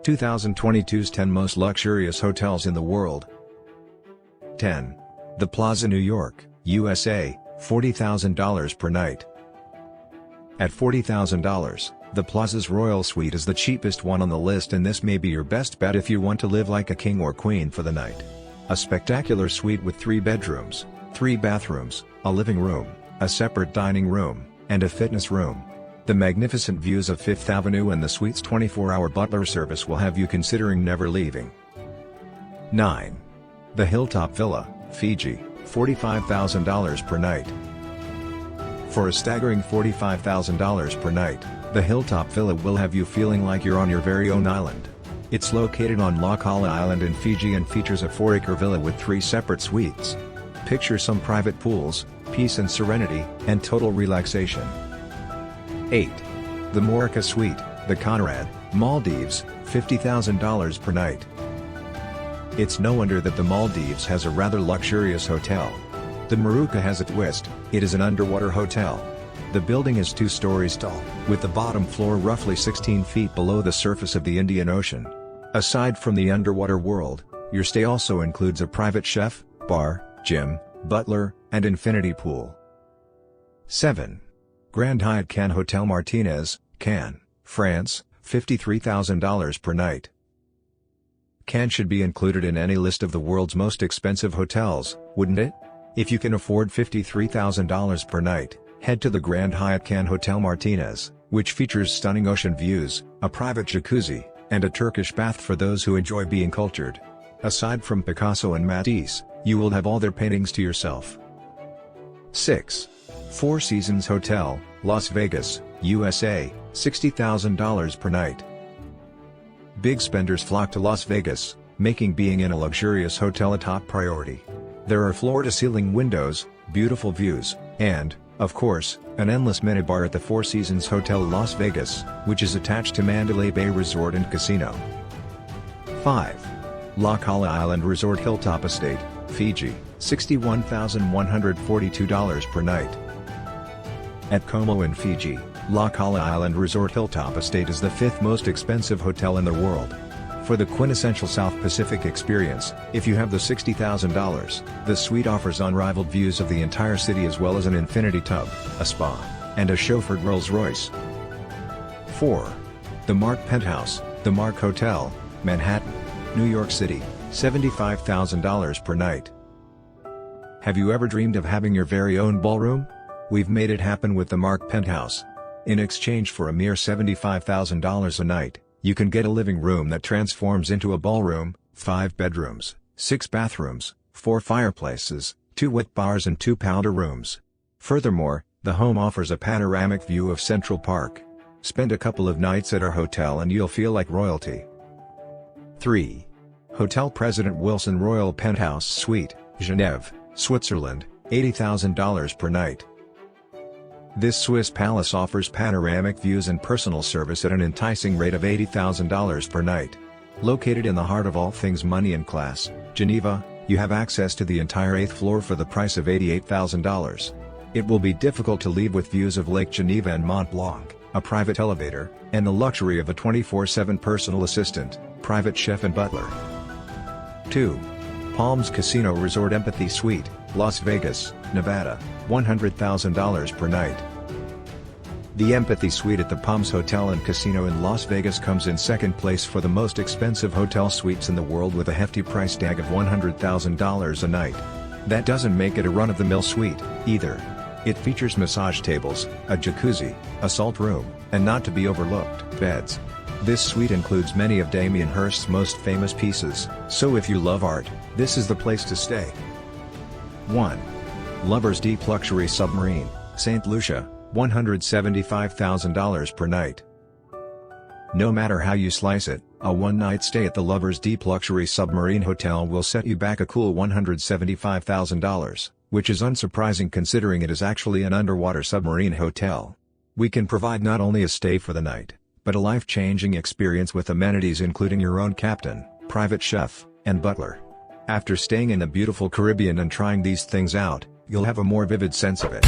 2022's 10 most luxurious hotels in the world. 10. The Plaza, New York, USA, $40,000 per night. At $40,000, the Plaza's Royal Suite is the cheapest one on the list, and this may be your best bet if you want to live like a king or queen for the night. A spectacular suite with 3 bedrooms, 3 bathrooms, a living room, a separate dining room, and a fitness room. The magnificent views of Fifth Avenue and the suite's 24-hour butler service will have you considering never leaving. 9. The Hilltop Villa, Fiji, $45,000 per night. For a staggering $45,000 per night, the Hilltop Villa will have you feeling like you're on your very own island. It's located on Loch Ala Island in Fiji and features a 4-acre villa with 3 separate suites. Picture some private pools, peace and serenity, and total relaxation. 8. The Morica Suite, the Conrad, Maldives, $50,000 per night. It's no wonder that the Maldives has a rather luxurious hotel. The Morica has a twist. It is an underwater hotel. The building is 2 stories tall, with the bottom floor roughly 16 feet below the surface of the Indian Ocean. Aside from the underwater world, your stay also includes a private chef, bar, gym, butler, and infinity pool. 7. Grand Hyatt Cannes Hotel Martinez, Cannes, France, $53,000 per night. Cannes should be included in any list of the world's most expensive hotels, wouldn't it? If you can afford $53,000 per night, head to the Grand Hyatt Cannes Hotel Martinez, which features stunning ocean views, a private jacuzzi, and a Turkish bath for those who enjoy being cultured. Aside from Picasso and Matisse, you will have all their paintings to yourself. 6. Four Seasons Hotel, Las Vegas, USA, $60,000 per night. Big spenders flock to Las Vegas, making being in a luxurious hotel a top priority. There are floor-to-ceiling windows, beautiful views, and, of course, an endless minibar at the Four Seasons Hotel Las Vegas, which is attached to Mandalay Bay Resort and Casino. 5. Loch Ala Island Resort Hilltop Estate, Fiji, $61,142 per night. At Como in Fiji, Loch Ala Island Resort Hilltop Estate is the 5th most expensive hotel in the world. For the quintessential South Pacific experience, if you have the $60,000, the suite offers unrivaled views of the entire city as well as an infinity tub, a spa, and a chauffeured Rolls-Royce. 4. The Mark Penthouse, the Mark Hotel, Manhattan, New York City, $75,000 per night. Have you ever dreamed of having your very own ballroom? We've made it happen with the Mark Penthouse. In exchange for a mere $75,000 a night, you can get a living room that transforms into a ballroom, 5 bedrooms, 6 bathrooms, 4 fireplaces, 2 wet bars and 2 powder rooms. Furthermore, the home offers a panoramic view of Central Park. Spend a couple of nights at our hotel and you'll feel like royalty. 3. Hotel President Wilson Royal Penthouse Suite, Genève, Switzerland, $80,000 per night. This Swiss palace offers panoramic views and personal service at an enticing rate of $80,000 per night. Located in the heart of all things money and class, Geneva, you have access to the entire 8th floor for the price of $88,000. It will be difficult to leave with views of Lake Geneva and Mont Blanc, a private elevator, and the luxury of a 24/7 personal assistant, private chef and butler. 2. Palms Casino Resort Empathy Suite, Las Vegas, Nevada, $100,000 per night. The Empathy Suite at the Palms Hotel and Casino in Las Vegas comes in second place for the most expensive hotel suites in the world with a hefty price tag of $100,000 a night. That doesn't make it a run-of-the-mill suite, either. It features massage tables, a jacuzzi, a salt room, and not to be overlooked, beds. This suite includes many of Damien Hirst's most famous pieces, so if you love art, this is the place to stay. 1. Lover's Deep Luxury Submarine, St. Lucia, $175,000 per night. No matter how you slice it, a one-night stay at the Lover's Deep Luxury Submarine Hotel will set you back a cool $175,000, which is unsurprising considering it is actually an underwater submarine hotel. We can provide not only a stay for the night, but a life-changing experience with amenities including your own captain, private chef, and butler. After staying in the beautiful Caribbean and trying these things out, you'll have a more vivid sense of it.